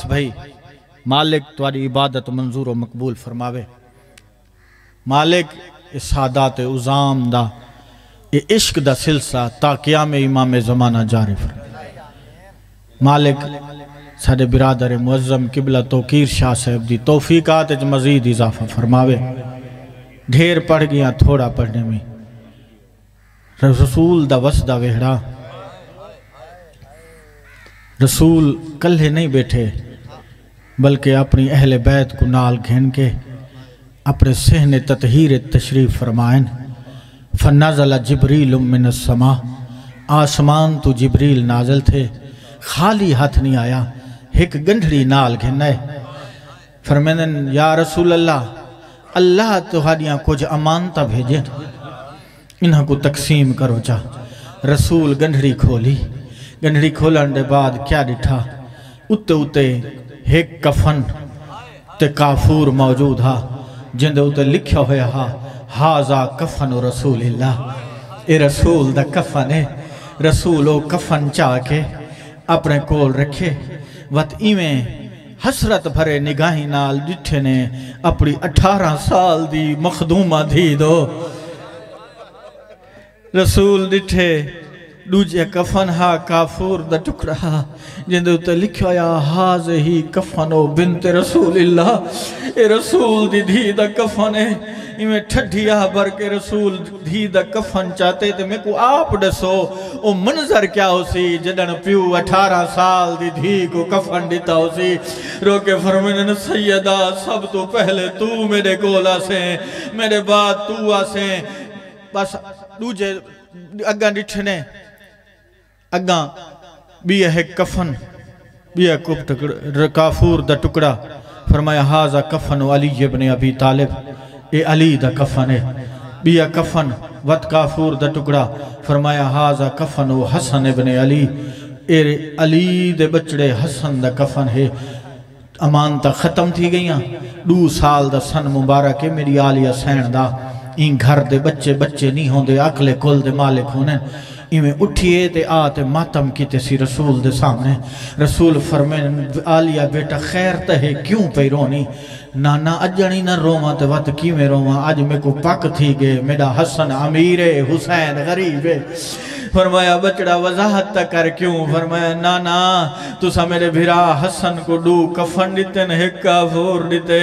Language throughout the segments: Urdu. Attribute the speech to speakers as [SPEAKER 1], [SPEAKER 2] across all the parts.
[SPEAKER 1] بس بھائی مالک تاری عبادت منظور و مقبول فرماوے مالک اس سادات عظام دا یہ عشق دا سلسلہ تا قیام امام زمانہ جاری فرمائے مالک سارے برادر معظم قبلہ توقیر شاہ صاحب دی توفیقات مزید اضافہ فرماوے ڈھیر پڑھ گیا تھوڑا پڑھنے میں رسول دا وسدہ وہڑا رسول کلھے نہیں بیٹھے بلکہ اپنی اہل بیت کو نال گھن کے اپنے سہن تطہیر تشریف فرمائن فنازل جبریل من السماء آسمان تو جبریل نازل تھے خالی ہاتھ نہیں آیا ایک گنڈھڑی نال گھنائے فرمائن یا رسول اللہ تہاڑیاں کچھ امانتہ بھیجیں انہاں کو تقسیم کرو جا رسول گنڈھڑی کھولی گنڈھڑی کھولن دے بعد کیا ڈٹھا اتے ایک کفن تے کافور موجود ہا جن دے اتے لکھیا ہویا ہا ہازا کفن رسول اللہ اے رسول دا کفن ہے رسول او کفن چاہ کے اپنے کول رکھے وقت ایویں حسرت بھرے نگاہی نال ڈٹھے نے اپنی 18 سال دی مخدومہ دھی دو رسول ڈٹھے دوجہ کفن ہا کافور دا ٹکڑا ہا جن دے اتے لکھا یا ہازہی کفنو بنت رسول اللہ اے رسول دی دھی دا کفن ہے میں ٹھڈیا بھر کے رسول دھی دا کفن چاہتے تھے میں کو آپ ڈسو او منظر کیا ہو سی جدن پیو 18 سال دی دھی کو کفن دیتا ہو سی رو کے فرمین سیدہ سب تو پہلے تو میرے گولا سے میرے بعد تو آسے بس دوجہ اگاں ڈٹھنے اگاں بھی ہے کفن بھی ہے کافور دا ٹکڑا فرمایا ہازا کفن علی ابن ابی طالب اے علی دا کفن ہے بھی ہے کفن وط کافور دا ٹکڑا فرمایا ہازا کفن حسن ابن علی اے علی دے بچڑے حسن دا کفن ہے امانتہ ختم تھی گئیاں 2 سال دا سن مبارک ہے میری آلیہ سین دا این گھر دے بچے نہیں ہوں دے عقل کل دے مالک ہونے ایویں اٹھئے تے آتے ماتم کیتے سی رسول دے سامنے رسول فرمین آلیہ بیٹا خیر تہے کیوں پہ رونی نانا اجنی نہ روما تے وقت کیویں روما آج میں کو پاک تھی گئے میرا حسن امیر حسین غریب فرمایا بچڑا وضاحت تا کر کیوں فرمایا نانا تو سا میرے بھرا حسن کو 2 کفن دیتے نہ ایک کافور دیتے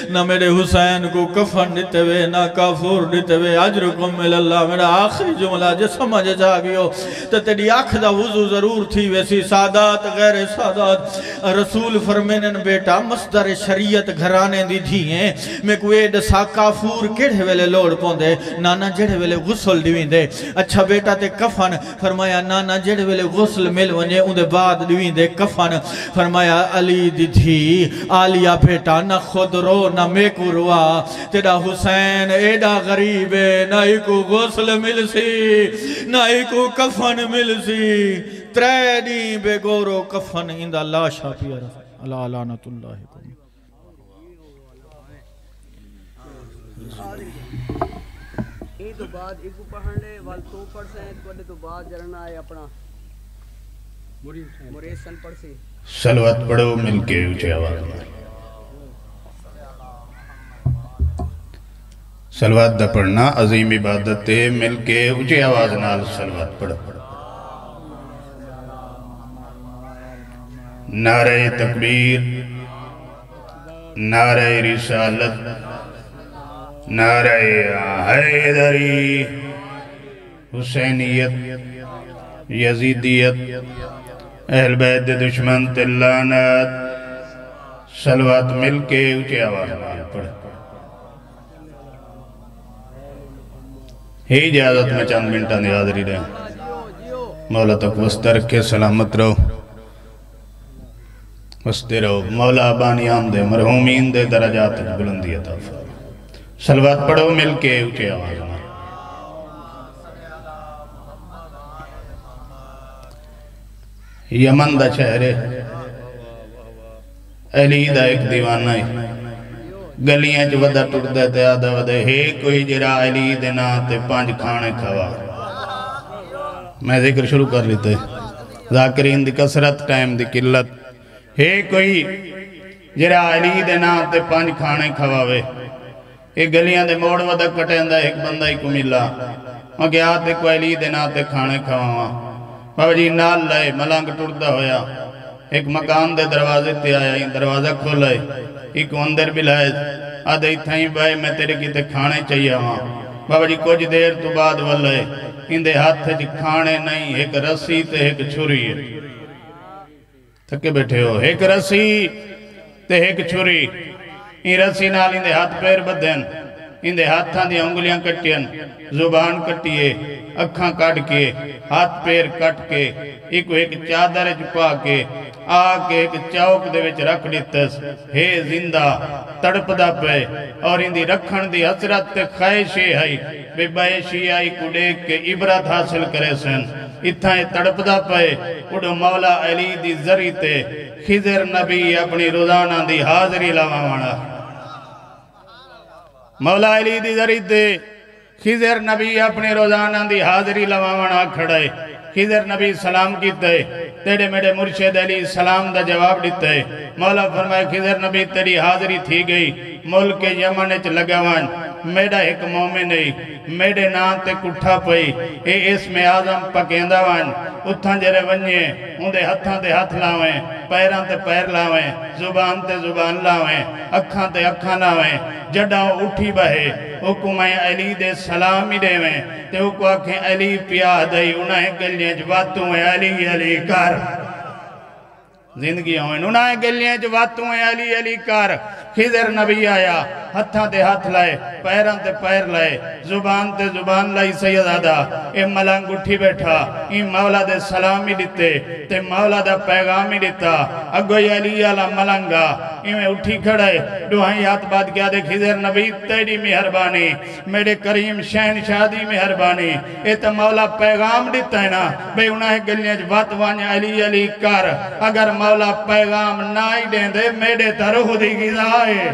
[SPEAKER 1] نہ میرے حسین کو کفن دیتے وے نہ کافور دیتے وے عجرکم اللہ میرا آخری جملہ جو سمجھ جا گئیو تو تیری آنکھ دا وضو ضرور تھی ویسی سادات غیر سادات رسول فرمینن بیٹا مصدر شریعت گھرانے دی دھیئیں میں کوئی دسا کافور کڑھے ویلے لوڑ پوندے نانا جڑے ویلے غسل دیویں دے اچھا بیٹا تے کفن فرمایا نانا جڑے ویلے غسل مل ونجے ان دے بعد دیویں دے کفن فرمایا علی دی تھی آلیہ بیٹا نہ خود رو نہ میں کو روا تیرا حسین ایڈا غریب ہے نہ ہی کو غسل مل سی نہ ہی کو کفن مل سی 3 دن بے گورو کفن اندہ لاشا پیارا اللہ لعنت اللہ کو
[SPEAKER 2] تو بعد ایک پڑھن لے وال تو پڑھ سے ہیں تو بعد جرنا ہے اپنا مریسن پڑھ سے
[SPEAKER 3] صلوات پڑھو مل کے اونچے آواز میں صلوات دا پڑھنا عظیم عبادت ہے مل کے اونچے آواز نال صلوات پڑھو نعرہ تکبیر نعرہ رسالت نعرہ حیدری حسینیت یزیدیت اہل بیت دشمن تلانت صلوات مل کے اونچے آواز میں پڑھ ہی اجازت میں چند منٹا نیادری رہے مولا تک وسطہ رکھے سلامت رہو وسطہ رہو مولا بانی آمدے مرحومین دے درجات بلندی عطا فرمائے صلوات پڑھو مل کے اونچے آواز میں یمن دا شہرے علی دا ایک دیوانہ ہے گلیاں جو ودا ٹوٹ دے تے آدھا ودے ہے کوئی جرا علی دینا تے 5 کھانے کھوا میں ذکر شروع کر لیتے ذاکرین دی کسرت ٹائم دی قلت ہے کوئی جرا علی دے نا تے 5 کھانے کھواوے ایک گلیاں دے موڑ ودہ کٹیندا ایک بندہ ہی کو ملا میں گیا تے کوئی علی دے نا تے کھانے کھواواں بابا جی نال لائے ملانگ ٹوٹدا ہویا ایک مکان دے دروازے تے آیا دروازہ کھولائے ایک اندر بھی لائے آدھے تھائیں بھائی میں تیرے کی تے کھانے چاہیے وہاں بابا جی کچھ دیر تو بعد والے اندے ہاتھ جی کھانے نہیں ایک رسی تے ایک چھری ہے تھکے بیٹھے ہو ایک رسی تے ایک چھری این رسی نال اندے ہاتھ پیر بدھن اندے ہاتھاں دی انگلیاں کٹین زبان کٹیے اکھاں کٹ کے ہاتھ پیر کٹ کے ایک چادر چپا کے آکے ایک چوک دے وچ رکھ دیتس ہے زندہ تڑپ دا پہ اور اندی رکھن دی حسرت تے خواہشی ہے بے بائشی آئی کو دیکھ کے عبرت حاصل کرے سن اتھائیں تڑپ دا پہ اڑو مولا علی دی ذری تے خضر نبی اپنی روزانہ دی حاضری لوانا مولا علی دی ذری تے خضر نبی اپنی روزانہ دی حاضری لوانا کھڑے خضر نبی سلام کیتے تیرے میرے مرشد علی سلام دا جواب دیتے مولا فرمائے خضر نبی تیری حاضری تھی گئی ملک یمن اچ لگاوان میرا ایک مومن نہیں میرے نام تے کٹھا پئی اے اسم اعظم پکیندہ وان اتھاں جرے ونجے اندے ہتھاں تے ہتھ لاویں پیراں تے پیر لاویں زبان تے زبان لاویں اکھاں تے اکھاں لاویں جڑا اٹھی بہے حکمیں علی دے سلامی دے میں تے کو آکھیں علی پیاہ دائی انہیں گلیاں جواتوں ہیں علی علی کر زندگی ہوئیں انہیں گلیاں جواتوں ہیں علی علی کر خضر نبی آیا ہتھاں تے ہاتھ لائے پیران تے پیر لائے زبان تے زبان لائی سیدادہ اے ملنگ اٹھی بیٹھا این مولا دے سلامی دیتے تے مولا دے پیغامی دیتا اگوی علی علا ملنگا میں اٹھی کھڑے دعائیں یاد بات کیا دے خضر نبی تیری مہربانی میرے کریم شہن شادی مہربانی اے تا مولا پیغام دیتا ہے نا بے انہیں گلیاں جوات وانیا علی علی کر اگر مولا پیغام نائی دیں دے میرے تروح دی گزائے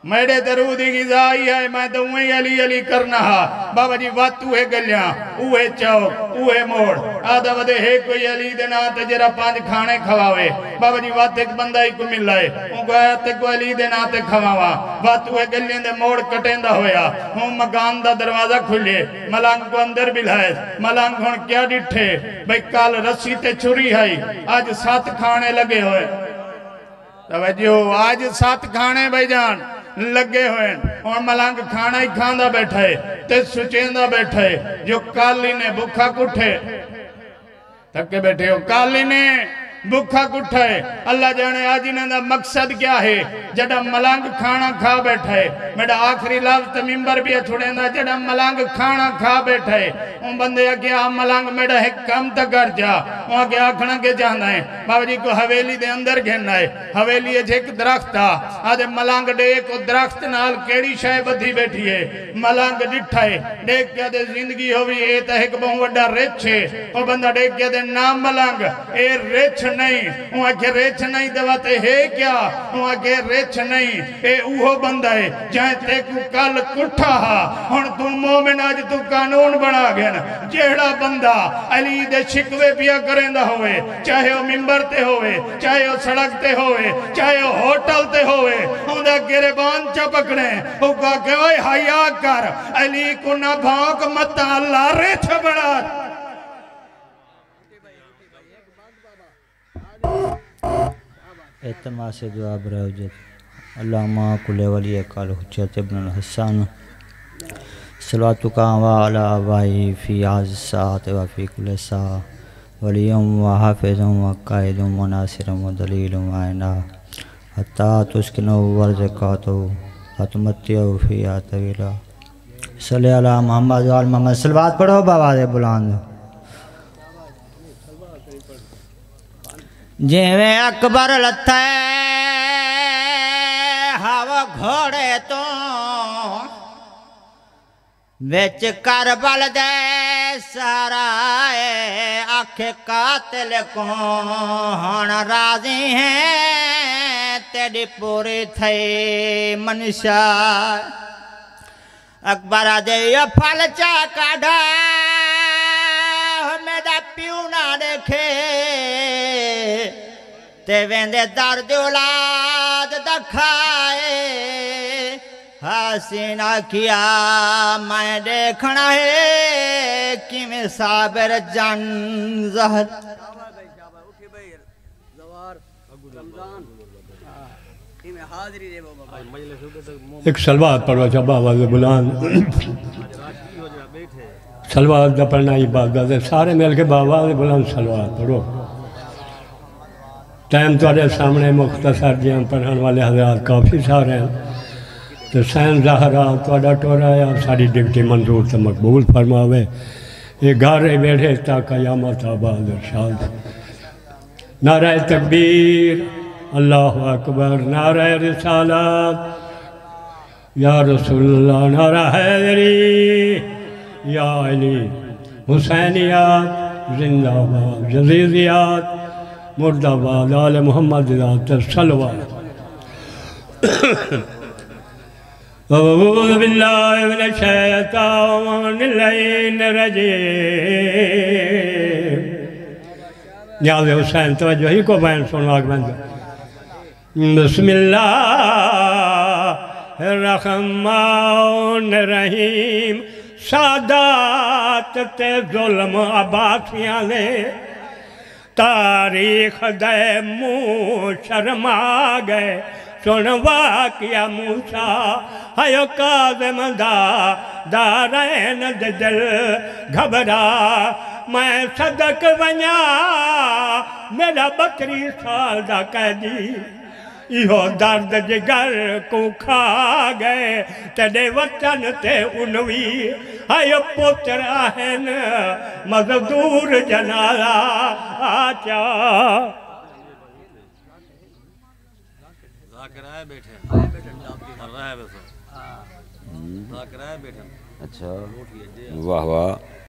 [SPEAKER 3] میرے درو دی گزائی ہے میں تو اوہیں علی علی کرنا ہا بابا جی واتو ہے گلیاں اوہے چوک اوہے موڑ آدھا ودے ہے کوئی علی دینا تجرہ 5 کھانے کھواوے بابا جی وات ایک بندہ ہی کو مل لائے ان کو آیا تے کوئی علی دینا تے کھواوا واتو ہے گلیاں دے موڑ کٹیندہ ہویا ہوں مکان دا دروازہ کھلے ملانگ کو اندر بھی لائے ملانگ ہون کیا ڈٹھے بھئی کال رسی تے چھری ہے آج 7 کھانے لگے ہوئے توجہ آج 7 کھانے بھائی جان لگے ہوئے اور ملانگ کھانا ہی کھاندہ بیٹھے تے سچیندہ بیٹھے جو کالی نے بکھا کٹھے تھکے بیٹھے ہو کالی نے بکھا کٹھے اللہ جانے آج انہیں دا مقصد کیا ہے جڑا ملانگ کھانا کھا بیٹھے میرا آخری لفظ ممبر بھی چھوڑیں دا جڑا ملانگ کھانا کھا بیٹھے ان بندے کیا ملانگ میرا ایک کم تک کر جا وہاں کیا کھنا کے جانا ہے بابا جی کو حویلی دے اندر گھننا ہے حویلی ہے ایک درخت تھا آدھے ملانگ ڈیک درخت نال کیڑی شاہ بدھی بیٹھی ہے ملانگ ڈٹھا ہے ڈیک کیا دے زندگی ہوئی اے تا ایک بہن وڈا ریچ ہے اور بندہ ڈیک کیا دے نام ملانگ اے ریچ نہیں وہاں کے ریچ نہیں دواتے ہے کیا وہاں کے ریچ نہیں اے اوہو بندہ ہے جہاں تے کو کل کٹھا ہا ہن تو مومن آج تو قانون بنا گیا جیڑا بندہ علی دے شکوے پیا کرندہ ہوئے چاہے وہ ممبر تے ہوئے چاہے وہ سڑک تے ہوئے چاہے وہ ہوٹل تے ہوئے ہوں دا گریبان چپکنے وہ کہا کہ اوہ حیاء کر علی کو نہ بھانک متا اللہ ریچ بڑا
[SPEAKER 4] اعتماد سے دعا برائے حجت اللہم کل ولی اقال حجت ابن الحسان صلواتک وعلا آبائی فی عز الساعت وفی کل ساعت ولیم و حافظ و قائد و ناصر و دلیل و عائنہ حتی تسکنو ورزقاتو حتمتیو فی آتویلہ صلی اللہ محمد و آل محمد صلوات پڑھو بآواز بلند جیویں اکبر لتھے ہوا گھوڑے تو وچ کربل دے سارائے آنکھ قاتل کو ہن راضی ہیں تیری پوری تھئی منشا اکبر دے پھل چا کاڈا میرا پیو نہ دیکھے تے ویندے درد اولاد دکھائے حسین کیا میں دیکھنا ہے کہ میں صابر جان زہر
[SPEAKER 2] اٹھے بھائی زوار رمضان میں حاضری دے بابا
[SPEAKER 5] ایک سلوات پڑھو چا بابا دے بلان سلوات دا پڑھنا عبادت ہے سارے مل کے بابا دے بلان سلوات پڑھو ٹائم توڑے سامنے مختصر جیاں پڑھن والے حضرات کافی سارے ہیں تو سین زہرہ توڑا ٹورا یا ساری ڈپٹی منظور سے مقبول فرماوے یہ گھر بیٹھے تا قیامت آباد ارشاد نعرہ تکبیر اللہ اکبر نعرہ رسالات یا رسول اللہ نعرہ حیدری یا علی حسینیات زندہ آباد جزیزیات مرد آباد آل محمد ذات صلوات اعوذ باللہ من الشیطان اللعین الرجیم نیاز حسین توجہ ہی کو بین سنو آگ بین بسم اللہ الرحمن الرحیم سادات تے ظلم عباسیاں لے تاریخ دے منہ شرما گئے سن واقعہ موسیٰ ہیو کاظم دارین دل گھبرا میں صدق ونیا میرا 32 سال دا قیدی یہ درد جگر کو کھا گئے تیرے وطن تے انوی ہیو پتر آہن مزدور جنالا آچا
[SPEAKER 6] ذاکرہ بیٹھے اچھا واہ واہ